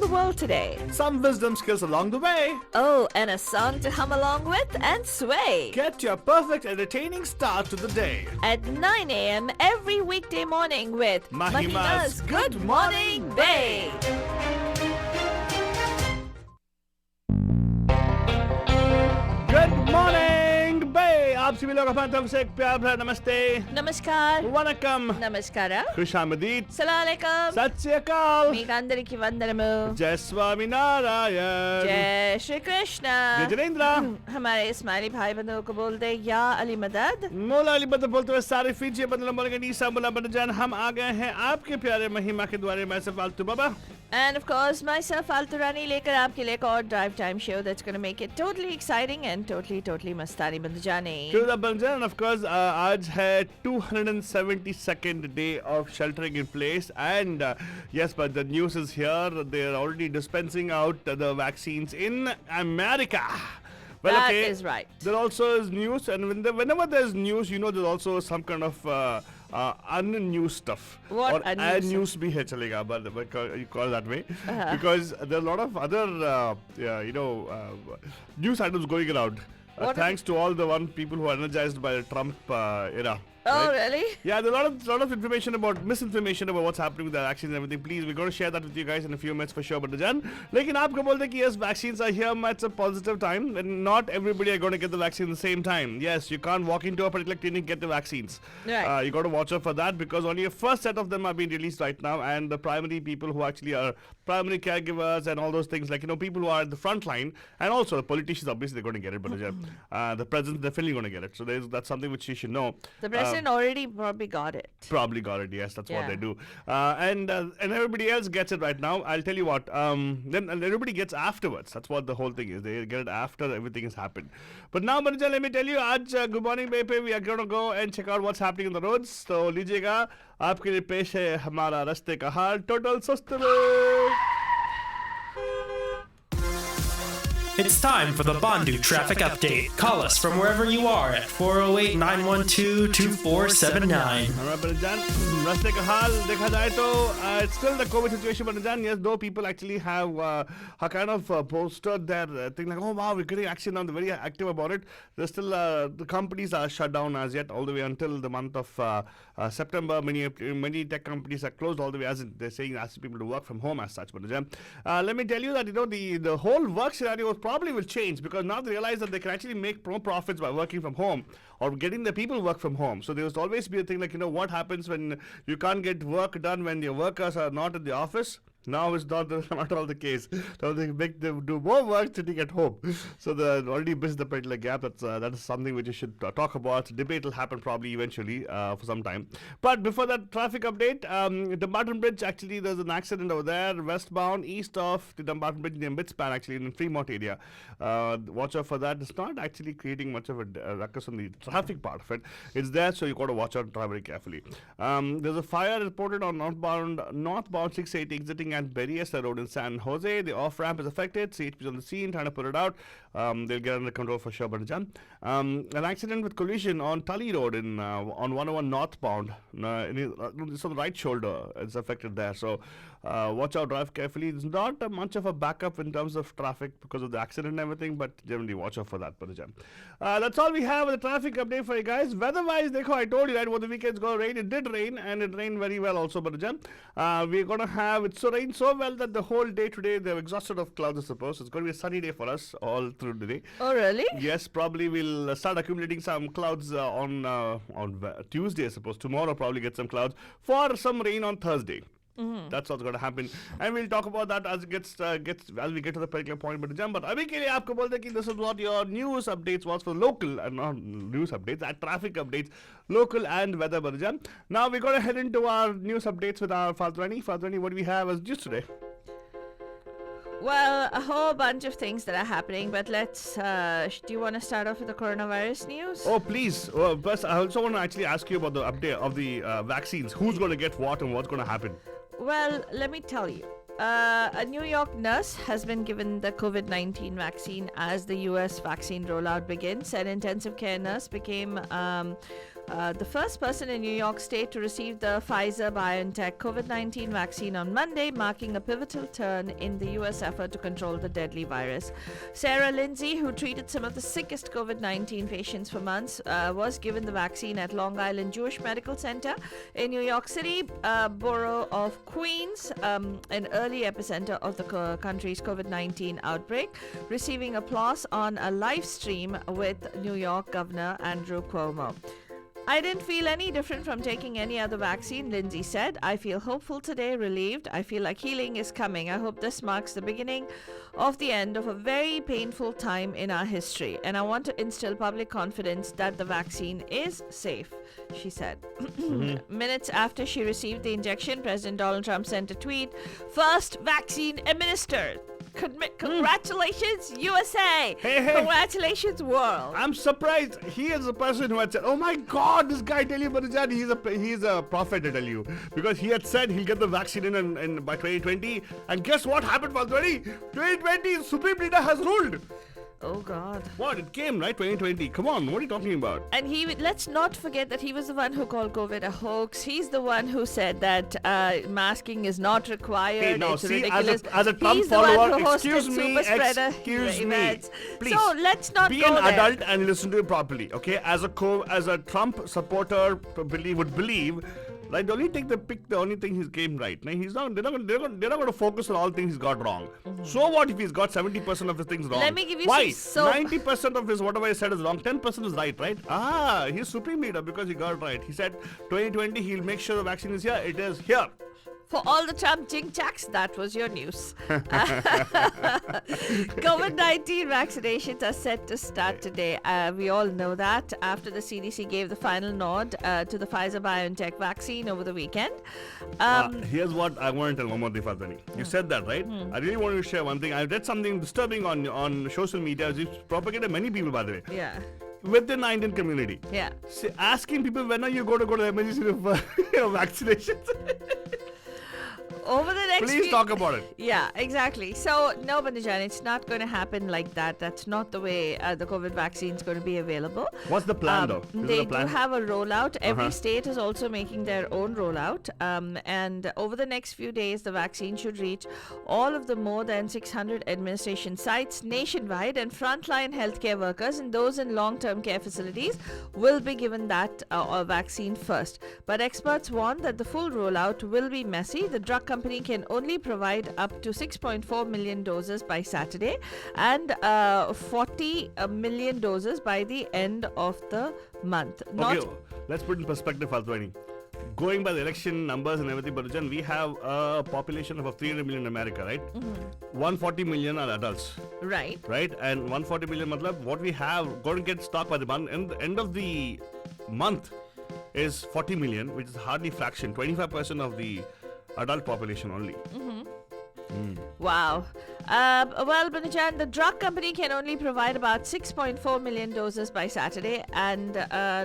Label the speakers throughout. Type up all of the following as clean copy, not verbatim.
Speaker 1: world today.
Speaker 2: Some wisdom skills along the way.
Speaker 1: Oh, and a song to hum along with and sway.
Speaker 2: Get your perfect entertaining start to the day.
Speaker 1: At 9 a.m. every weekday morning with
Speaker 2: Mahima's Good Morning
Speaker 1: Bay.
Speaker 2: Good morning, Bay. आप सभी लोग अपनी तरफ से एक प्यार भरा नमस्ते,
Speaker 1: Namaskar.
Speaker 2: वनकम,
Speaker 1: Namaskara.
Speaker 2: खुशामदीद,
Speaker 1: Assalamualaikum.
Speaker 2: सत श्री अकाल,
Speaker 1: మీకు అందరికి వందనము.
Speaker 2: जय स्वामी नारायण,
Speaker 1: जय श्री कृष्ण.
Speaker 2: जय जिनेंद्र,
Speaker 1: हमारे इस्माइली भाई बंधुओं को बोल दे या अली मदद.
Speaker 2: मौला अली बदर बोलते हुए सारे फीजी बदल बोलेंगे नीसा मुला बदजान हम आ गए हैं आपके प्यारे महिमा के द्वारे मैं से फालतू बाबा.
Speaker 1: And of course, myself, Faltu Rani, लेकर आपके लिए एक और drive time show that's going to make it totally exciting and totally मस्तानी बन जाने.
Speaker 2: True that Banjan, and of course, आज है 272nd day of sheltering in place, and yes, but the news is here. They're already dispensing out the vaccines in America. Well,
Speaker 1: That
Speaker 2: okay,
Speaker 1: is right.
Speaker 2: There also is news, and whenever there's news, you know, there's also some kind of unnews stuff.
Speaker 1: What
Speaker 2: or
Speaker 1: unnews
Speaker 2: news bhi hai chalega, but you call it that way, because there are a lot of other news items going around. Thanks to all the people who are energized by the Trump era.
Speaker 1: Oh,
Speaker 2: right?
Speaker 1: really?
Speaker 2: Yeah, there's a lot of misinformation about what's happening with the vaccines and everything. Please, we're going to share that with you guys in a few minutes for sure. But Jan, लेकिन आपको बोलते हैं कि yes, vaccines are here. It's a positive time, and not everybody are going to get the vaccine at the same time. Yes, you can't walk into a particular clinic and get the vaccines.
Speaker 1: Right.
Speaker 2: You got to watch out for that because only a first set of them are being released right now, and the primary people who actually are primary caregivers and all those things, like people who are at the front line, and also the politicians, obviously they're going to get it, but the president's definitely going to get it. So that's something which you should know.
Speaker 1: The president already probably got it.
Speaker 2: Probably got it, yes. That's what they do. And everybody else gets it right now. I'll tell you what. Then everybody gets afterwards. That's what the whole thing is. They get it after everything has happened. But now, Banija, let me tell you, Good Morning Bay pe we are going to go and check out what's happening on the roads. So, लीजिएगा आपके लिए पेश है हमारा रास्ते का हाल total सस्ते में.
Speaker 3: It's time for the Bandu Traffic Update. Call us from wherever you are at 408-912-2479.
Speaker 2: Alright, Banjan, रास्ते का हाल देखा जाए तो it's still the COVID situation, Banjan. Yes, though people actually have kind of posted their thing like, oh wow, we're getting action now. They're very active about it. There's still the companies are shut down as yet all the way until the month of September. Many tech companies are closed all the way as they're saying asking people to work from home as such. Banjan, let me tell you that the whole work scenario probably will change because now they realize that they can actually make more profits by working from home or getting the people work from home. So there will always be a thing like, what happens when you can't get work done when your workers are not at the office? Now it's not all the case. So they make them do more work sitting at home. So they already missed the particular gap. That is something which you should talk about. Debate will happen probably eventually for some time. But before that traffic update, Dumbarton Bridge, actually there's an accident over there, westbound, east of the Dumbarton Bridge in Mitspan, actually in the Fremont area. Watch out for that. It's not actually creating much of a ruckus on the traffic part of it. It's there, so you got to watch out and drive very carefully. There's a fire reported on northbound 680 exiting at Berryessa Road in San Jose. The off-ramp is affected. CHP is on the scene trying to put it out. They'll get under control for sure, Banjan. An accident with collision on Tully Road on 101 northbound. It's on the right shoulder. It's affected there. So watch out, drive carefully. It's not much of a backup in terms of traffic because of the accident and everything, but generally watch out for that, Banjan. That's all we have with the traffic update for you guys. Weather-wise, I told you, right, what the weekend's going to rain. It did rain, and it rained very well also, Banjan. We're going to have it rain so well that the whole day today they're exhausted of clouds, I suppose. It's going to be a sunny day for us all through the day.
Speaker 1: Oh, really?
Speaker 2: Yes, probably we'll start accumulating some clouds on Tuesday, I suppose. Tomorrow probably get some clouds for some rain on Thursday. That's what's going to happen, and we'll talk about that as it gets as we get to the particular point. But abhi ke liye aapko bolte ki this is what your news updates was for local and not news updates, traffic updates, local and weather. Barjan. Now we're going to head into our news updates with our Fadrani. Fadrani, what do we have as news today?
Speaker 1: Well, a whole bunch of things that are happening, but let's, do you want to start off with the coronavirus news?
Speaker 2: Oh, please. First, I also want to actually ask you about the update of the vaccines. Who's going to get what and what's going to happen?
Speaker 1: Well, let me tell you. A New York nurse has been given the COVID-19 vaccine as the US vaccine rollout begins. An intensive care nurse became the first person in New York State to receive the Pfizer-BioNTech COVID-19 vaccine on Monday, marking a pivotal turn in the U.S. effort to control the deadly virus. Sarah Lindsay, who treated some of the sickest COVID-19 patients for months, was given the vaccine at Long Island Jewish Medical Center in New York City, borough of Queens, an early epicenter of the country's COVID-19 outbreak, receiving applause on a live stream with New York Governor Andrew Cuomo. I didn't feel any different from taking any other vaccine, Lindsay said. I feel hopeful today, relieved. I feel like healing is coming. I hope this marks the beginning of the end of a very painful time in our history. And I want to instill public confidence that the vaccine is safe, she said. Minutes after she received the injection, President Donald Trump sent a tweet, "First vaccine administered. Congratulations, USA!
Speaker 2: Hey.
Speaker 1: Congratulations, world!"
Speaker 2: I'm surprised. He is the person who had said, "Oh my God, this guy, tell you, Banajan, he's a prophet, I tell you," because he had said he'll get the vaccine in by 2020, and guess what happened for 2020? Supreme Leader has ruled.
Speaker 1: Oh God.
Speaker 2: What? It came, right? 2020. Come on, what are you talking about?
Speaker 1: And let's not forget that he was the one who called COVID a hoax. He's the one who said that masking is not required.
Speaker 2: Hey, now
Speaker 1: it's
Speaker 2: see,
Speaker 1: ridiculous.
Speaker 2: as a Trump
Speaker 1: He's the one
Speaker 2: follower,
Speaker 1: who hosted
Speaker 2: excuse me,
Speaker 1: events.
Speaker 2: please.
Speaker 1: So let's not
Speaker 2: be
Speaker 1: go
Speaker 2: an
Speaker 1: there.
Speaker 2: adult and listen to it properly, okay? As a Trump supporter would believe. Like, the only thing he's game right. Now, they're not going to focus on all things he's got wrong. So what if he's got 70% of his things wrong?
Speaker 1: Let me give you
Speaker 2: Why?
Speaker 1: some
Speaker 2: 90% of his whatever he said is wrong, 10% is right? He's Supreme Leader because he got it right. He said 2020 he'll make sure the vaccine is here. It is here.
Speaker 1: For all the Trump jing-jacks, that was your news. COVID-19 vaccinations are set to start today. We all know that after the CDC gave the final nod to the Pfizer-BioNTech vaccine over the weekend.
Speaker 2: Here's what I want to tell Mohammad Fatani. You said that, right? I really want to share one thing. I read something disturbing on social media. It's propagated many people, by the way.
Speaker 1: Yeah.
Speaker 2: Within the Indian community.
Speaker 1: Yeah.
Speaker 2: Asking people when are you going to go to the emergency room for vaccinations.
Speaker 1: Over the next
Speaker 2: Please talk about it.
Speaker 1: Yeah, exactly. So, no, Banajan, it's not going to happen like that. That's not the way the COVID vaccine is going to be available.
Speaker 2: What's the plan, though?
Speaker 1: They do have a rollout. Every state is also making their own rollout. And over the next few days, the vaccine should reach all of the more than 600 administration sites nationwide, and frontline healthcare workers and those in long-term care facilities will be given that vaccine first. But experts warn that the full rollout will be messy. The drug company can only provide up to 6.4 million doses by Saturday and 40 million doses by the end of the month.
Speaker 2: Okay, let's put in perspective, Faltwani. Going by the election numbers and everything, Barujan, we have a population of 300 million in America, right? 140 million are adults.
Speaker 1: Right.
Speaker 2: Right? And 140 million, what we have going to get stock by the month, and the end of the month is 40 million, which is hardly fraction, 25% of the adult population only.
Speaker 1: Wow. Well, Banajan, the drug company can only provide about 6.4 million doses by Saturday and,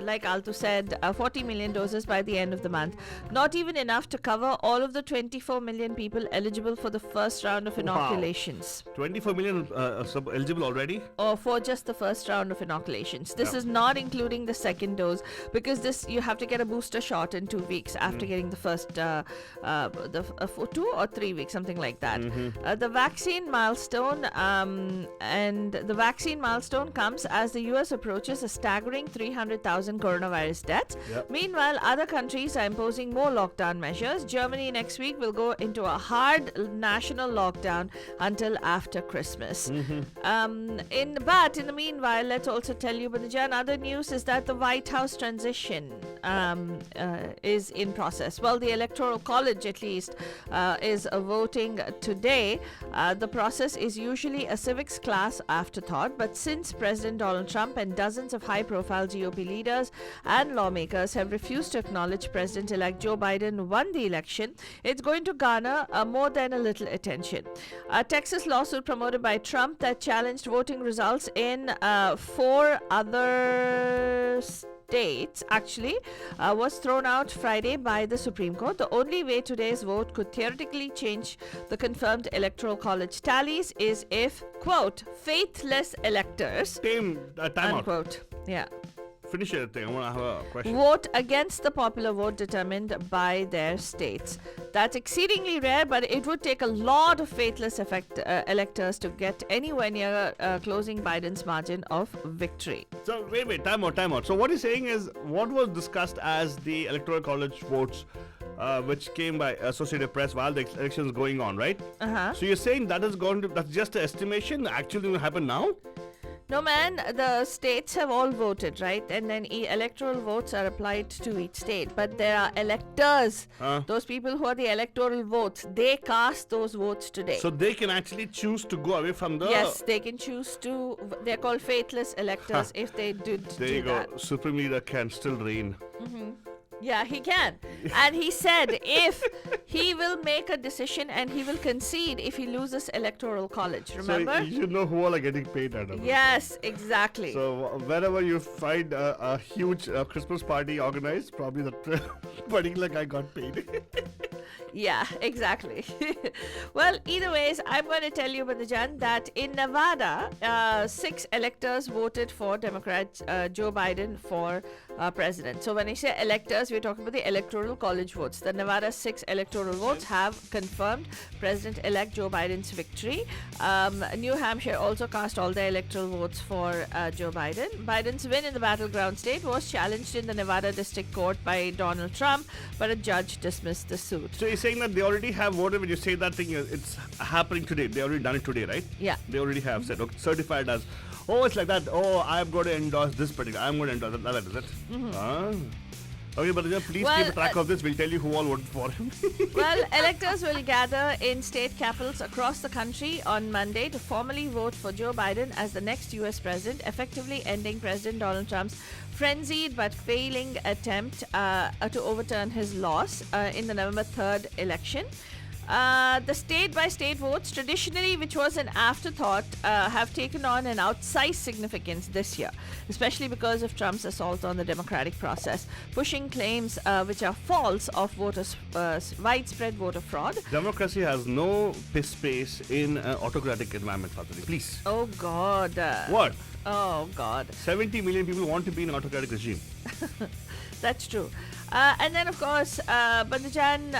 Speaker 1: like Altu said, 40 million doses by the end of the month. Not even enough to cover all of the 24 million people eligible for the first round of inoculations.
Speaker 2: 24 million eligible already?
Speaker 1: Or for just the first round of inoculations. This is not including the second dose, because you have to get a booster shot in 2 weeks after getting the first, for 2 or 3 weeks, something like that. The vaccine milestone comes as the US approaches a staggering 300,000 coronavirus deaths. Meanwhile, other countries are imposing more lockdown measures. Germany next week will go into a hard national lockdown until after Christmas. But in the meanwhile, let's also tell you, Banajan, other news is that the White House transition is in process. Well, the Electoral College, at least, is voting today. The process is usually a civics class afterthought, but since President Donald Trump and dozens of high-profile GOP leaders and lawmakers have refused to acknowledge President-elect Joe Biden won the election, it's going to garner more than a little attention. A Texas lawsuit promoted by Trump that challenged voting results in 4 other states actually was thrown out Friday by the Supreme Court. The only way today's vote could theoretically change the confirmed Electoral College tallies is if, quote, faithless electors,
Speaker 2: Time out.
Speaker 1: unquote. Yeah.
Speaker 2: finish your thing. I want to have a question.
Speaker 1: Vote against the popular vote determined by their states. That's exceedingly rare, but it would take a lot of faithless electors to get anywhere near closing Biden's margin of victory.
Speaker 2: So wait, time out. So what he's saying is what was discussed as the Electoral College votes, which came by Associated Press while the election is going on, right? So you're saying that's just an estimation? Actually, will happen now?
Speaker 1: No, man, the states have all voted, right? And then electoral votes are applied to each state. But there are electors, those people who are the electoral votes. They cast those votes today.
Speaker 2: So they can actually choose to go away from the...
Speaker 1: Yes, they can choose to... They're called faithless electors if they did
Speaker 2: There
Speaker 1: do
Speaker 2: you go.
Speaker 1: that.
Speaker 2: Supreme Leader can still reign.
Speaker 1: Yeah, he can. And he said if he will make a decision and he will concede if he loses Electoral College. Remember?
Speaker 2: So you know who all are getting paid out of it.
Speaker 1: Yes, exactly.
Speaker 2: So whenever you find a huge Christmas party organized, probably that particular guy got paid.
Speaker 1: Yeah, exactly. Well, either ways, I'm going to tell you, Badajan, that in Nevada, 6 electors voted for Democrat Joe Biden for president. So when I say electors, we're talking about the Electoral College votes. The Nevada 6 electoral votes have confirmed President-elect Joe Biden's victory. New Hampshire also cast all the electoral votes for Joe Biden. Biden's win in the battleground state was challenged in the Nevada District Court by Donald Trump, but a judge dismissed the suit.
Speaker 2: So you're saying that they already have voted. When you say that thing, it's happening today. They already done it today, right?
Speaker 1: Yeah.
Speaker 2: They already have said, okay, certified as, it's like that. I'm going to endorse this particular. I'm going to endorse that. That is it. Okay, but please keep track of this. We'll tell you who all voted for him.
Speaker 1: Well, electors will gather in state capitals across the country on Monday to formally vote for Joe Biden as the next U.S. president, effectively ending President Donald Trump's frenzied but failing attempt to overturn his loss in the November 3rd election. The state-by-state votes, traditionally, which was an afterthought, have taken on an outsized significance this year, especially because of Trump's assault on the democratic process, pushing claims which are false of widespread voter fraud.
Speaker 2: Democracy has no space in an autocratic environment, Fatali. Please.
Speaker 1: Oh, God.
Speaker 2: What?
Speaker 1: Oh, God.
Speaker 2: 70 million people want to be in an autocratic regime.
Speaker 1: That's true. And then, of course, Bandajan,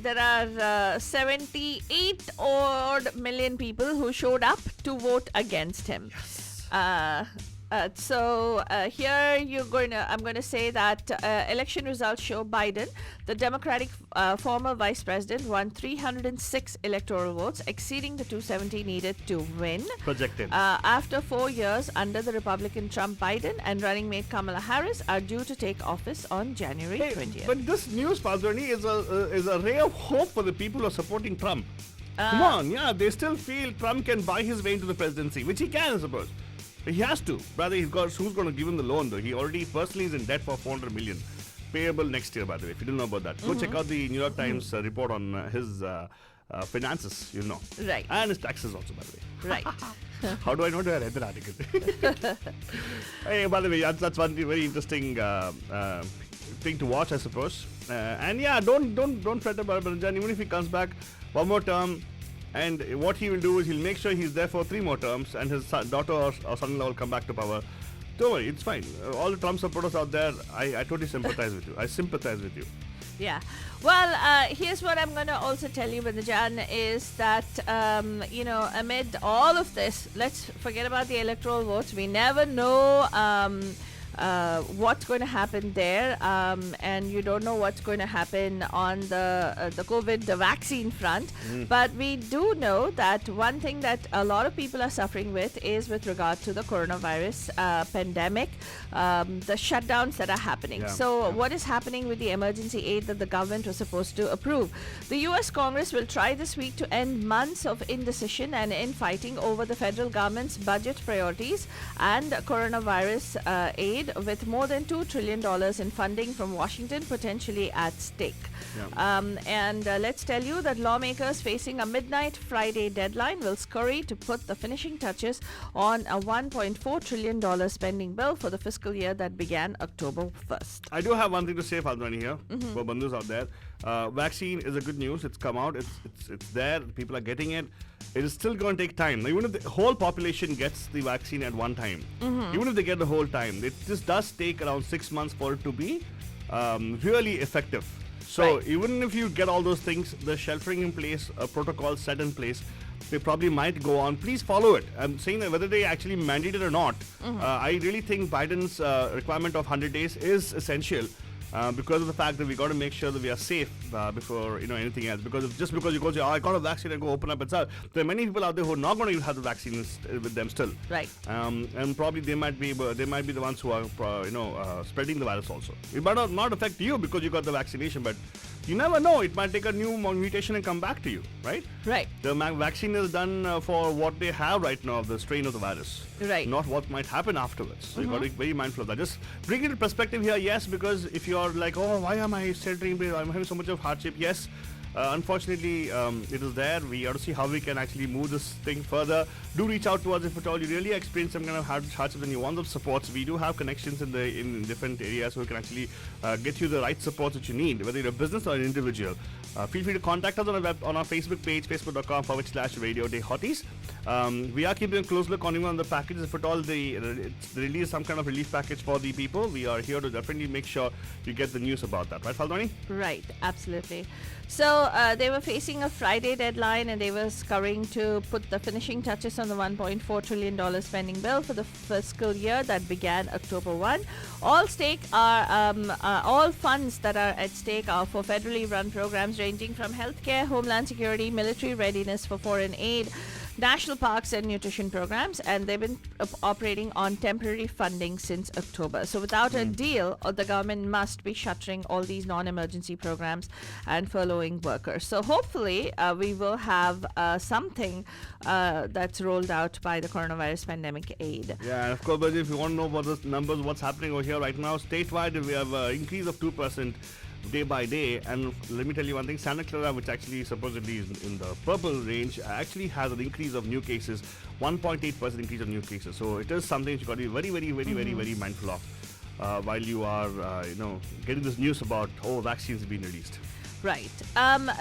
Speaker 1: there are 78 odd million people who showed up to vote against him. Yes. So here I'm going to say that election results show Biden, the Democratic former vice president, won 306 electoral votes, exceeding the 270 needed to win.
Speaker 2: Projected.
Speaker 1: After 4 years under the Republican Trump, Biden and running mate Kamala Harris are due to take office on January 20th.
Speaker 2: But this news, Padroni, is a ray of hope for the people who are supporting Trump. Come on, yeah, they still feel Trump can buy his way into the presidency, which he can, I suppose. He has to. Brother, who's going to give him the loan, though? He already personally is in debt for $400 million. Payable next year, by the way, if you didn't know about that. Go check out the New York Times report on his finances, you'll know.
Speaker 1: Right.
Speaker 2: And his taxes also, by the way.
Speaker 1: Right.
Speaker 2: How do I know that I read that article? Hey, by the way, that's one very interesting thing to watch, I suppose. And yeah, don't fret about it, even if he comes back one more term. And what he will do is he'll make sure he's there for 3 more terms, and his daughter or son-in-law will come back to power. Don't worry, it's fine. All the Trump supporters out there, I totally sympathize with you. I sympathize with you.
Speaker 1: Yeah. Well, here's what I'm going to also tell you, Bandajan, is that, amid all of this, let's forget about the electoral votes. We never know what's going to happen there, and you don't know what's going to happen on the COVID, the vaccine front. But we do know that one thing that a lot of people are suffering with is with regard to the coronavirus pandemic, the shutdowns that are happening. What is happening with the emergency aid that the government was supposed to approve? The U.S. Congress will try this week to end months of indecision and infighting over the federal government's budget priorities and coronavirus aid, with more than $2 trillion in funding from Washington potentially at stake. Let's tell you that lawmakers facing a midnight Friday deadline will scurry to put the finishing touches on a $1.4 trillion spending bill for the fiscal year that began October 1st.
Speaker 2: I do have one thing to say, Fadwani, here, for bandhus out there. Vaccine is a good news. It's come out. It's there. People are getting it. It is still going to take time. Even if the whole population gets the vaccine at one time, even if they get the whole time, it just does take around 6 months for it to be really effective. So even if you get all those things, the sheltering in place, protocols set in place, they probably might go on. Please follow it. I'm saying that whether they actually mandate it or not, I really think Biden's requirement of 100 days is essential. Because of the fact that we got to make sure that we are safe before anything else. Because just because you go say, I got a vaccine and go open up and start, there are many people out there who are not going to have the vaccine with them still.
Speaker 1: Right.
Speaker 2: And probably they might be the ones who are spreading the virus also. It might not affect you because you got the vaccination, but you never know. It might take a new mutation and come back to you, right?
Speaker 1: Right.
Speaker 2: The vaccine is done for what they have right now of the strain of the virus.
Speaker 1: Right.
Speaker 2: Not what might happen afterwards. So you got to be very mindful of that. Just bring it in perspective here, yes, because if you're like, oh, why am I sheltering? I'm having so much of hardship. Yes. Unfortunately, it is there. We have to see how we can actually move this thing further. Do reach out to us if at all you really experience some kind of hardship and you want the supports. We do have connections in different areas, so we can actually get you the right supports that you need, whether you're a business or an individual. Feel free to contact us on our Facebook page, facebook.com/Radio Day Hotties. We are keeping a close look on even on the packages. If at all they release some kind of relief package for the people, we are here to definitely make sure you get the news about that. Right, Faldwani?
Speaker 1: Right, absolutely. So they were facing a Friday deadline and they were scurrying to put the finishing touches on the $1.4 trillion spending bill for the fiscal year that began October 1. All funds that are at stake are for federally run programs ranging from healthcare, homeland security, military readiness for foreign aid, national parks and nutrition programs, and they've been operating on temporary funding since October. So without a deal, the government must be shuttering all these non-emergency programs and furloughing workers. So hopefully we will have something that's rolled out by the coronavirus pandemic aid.
Speaker 2: Yeah, and of course, but if you want to know about the numbers, what's happening over here right now, statewide we have an increase of 2% day by day, and let me tell you one thing, Santa Clara, which actually supposedly is in the purple range, actually has an increase of new cases, 1.8% increase of new cases. So it is something you've got to be very, very, very, very, very mindful of while you are, getting this news about, vaccines have been released.
Speaker 1: Right.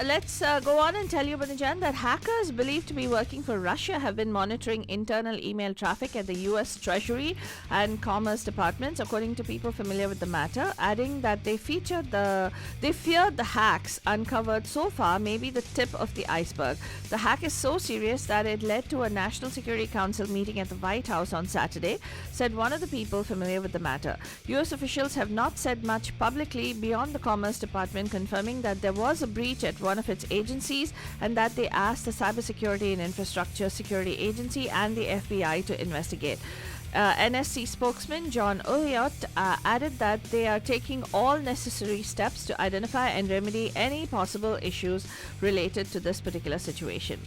Speaker 1: Let's go on and tell you, Banajan, that hackers believed to be working for Russia have been monitoring internal email traffic at the U.S. Treasury and Commerce departments, according to people familiar with the matter, adding that they feared the hacks uncovered so far may be the tip of the iceberg. The hack is so serious that it led to a National Security Council meeting at the White House on Saturday, said one of the people familiar with the matter. U.S. officials have not said much publicly beyond the Commerce Department confirming that there was a breach at one of its agencies and that they asked the Cybersecurity and Infrastructure Security Agency and the FBI to investigate. NSC spokesman John Elliott added that they are taking all necessary steps to identify and remedy any possible issues related to this particular situation.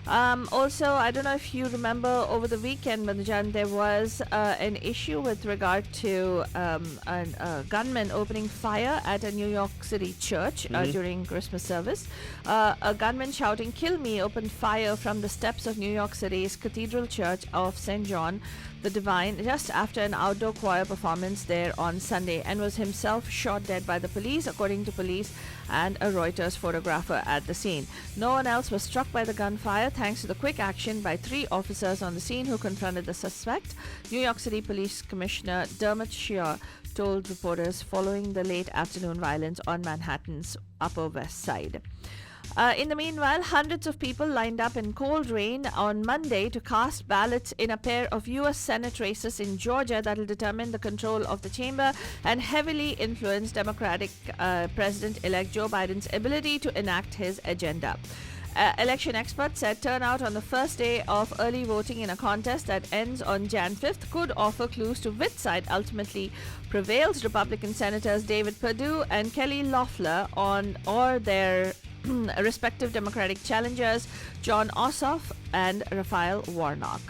Speaker 1: Also, I don't know if you remember over the weekend, Madhujan, there was an issue with regard to a gunman opening fire at a New York City church during Christmas service. A gunman shouting, "Kill me," opened fire from the steps of New York City's Cathedral Church of St. John the Divine just after an outdoor choir performance there on Sunday, and was himself shot dead by the police, according to police and a Reuters photographer at the scene. No one else was struck by the gunfire thanks to the quick action by 3 officers on the scene who confronted the suspect. New York City Police Commissioner Dermot Shear told reporters following the late afternoon violence on Manhattan's Upper West Side. In the meanwhile, hundreds of people lined up in cold rain on Monday to cast ballots in a pair of U.S. Senate races in Georgia that will determine the control of the chamber and heavily influence Democratic President-elect Joe Biden's ability to enact his agenda. Election experts said turnout on the first day of early voting in a contest that ends on Jan 5th could offer clues to which side ultimately prevails. Republican Senators David Perdue and Kelly Loeffler or their respective Democratic challengers John Ossoff and Raphael Warnock.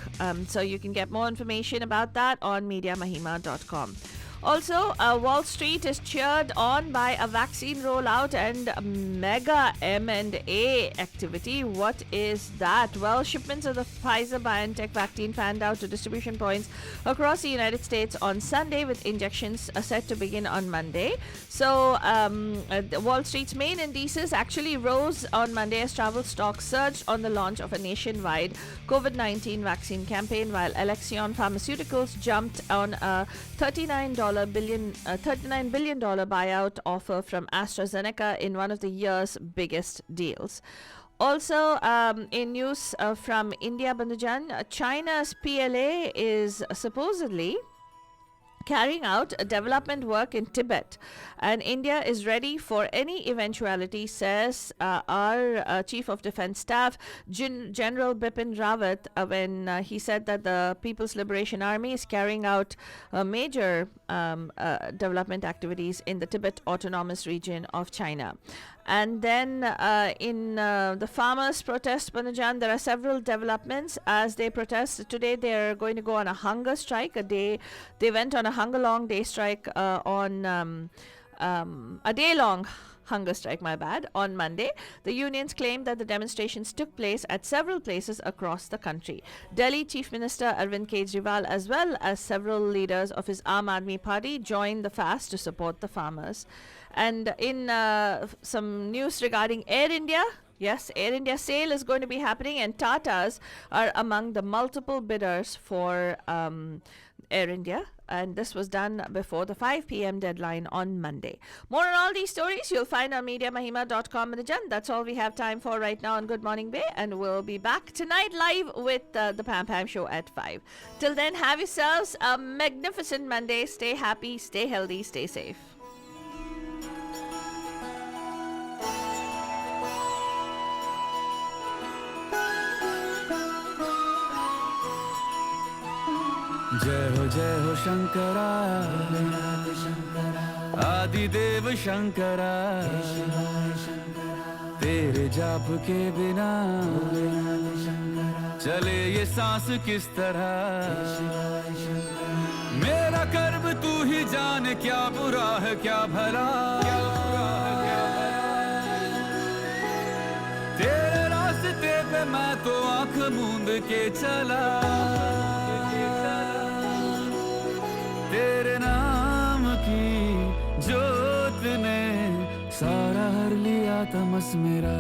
Speaker 1: So you can get more information about that on MediaMahima.com. Also, Wall Street is cheered on by a vaccine rollout and mega M&A activity. What is that? Well, shipments of the Pfizer-BioNTech vaccine fanned out to distribution points across the United States on Sunday, with injections set to begin on Monday. So, Wall Street's main indices actually rose on Monday as travel stocks surged on the launch of a nationwide COVID-19 vaccine campaign, while Alexion Pharmaceuticals jumped on a $39 billion buyout offer from AstraZeneca in one of the year's biggest deals. Also, in news from India, Bandhujan, China's PLA is supposedly carrying out development work in Tibet, and India is ready for any eventuality, says our Chief of Defence Staff, General Bipin Rawat, when he said that the People's Liberation Army is carrying out major development activities in the Tibet Autonomous Region of China. And then in the farmers' protest, Panajan, there are several developments as they protest. Today they are going to go on a hunger strike. They went on a long day strike on a day-long hunger strike, on Monday. The unions claimed that the demonstrations took place at several places across the country. Delhi Chief Minister Arvind Kejriwal, as well as several leaders of his Aam Aadmi Party, joined the fast to support the farmers. And in some news regarding Air India, yes, Air India sale is going to be happening, and Tatas are among the multiple bidders for Air India. And this was done before the 5 p.m. deadline on Monday. More on all these stories you'll find on MediaMahima.com. That's all we have time for right now on Good Morning Bay, and we'll be back tonight live with the Pam Pam Show at 5. Till then, have yourselves a magnificent Monday. Stay happy, stay healthy, stay safe.
Speaker 4: जय हो शंकरा आदिदेव शंकरा तेरे जाप के बिना चले ये सांस किस तरह मेरा कर्म तू ही जान क्या बुरा है क्या भला तेरे रास्ते पे मैं तो आंख मूंद के चला तेरे नाम की जोत ने सारा हर लिया तमस मेरा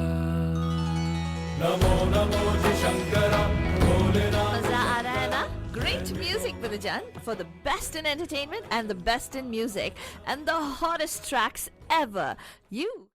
Speaker 4: नमो नमो जी Shankara Bholenath
Speaker 1: Maza aa raha hai na? Great music, Vidajan, for the best in entertainment and the best in music and the hottest tracks ever. You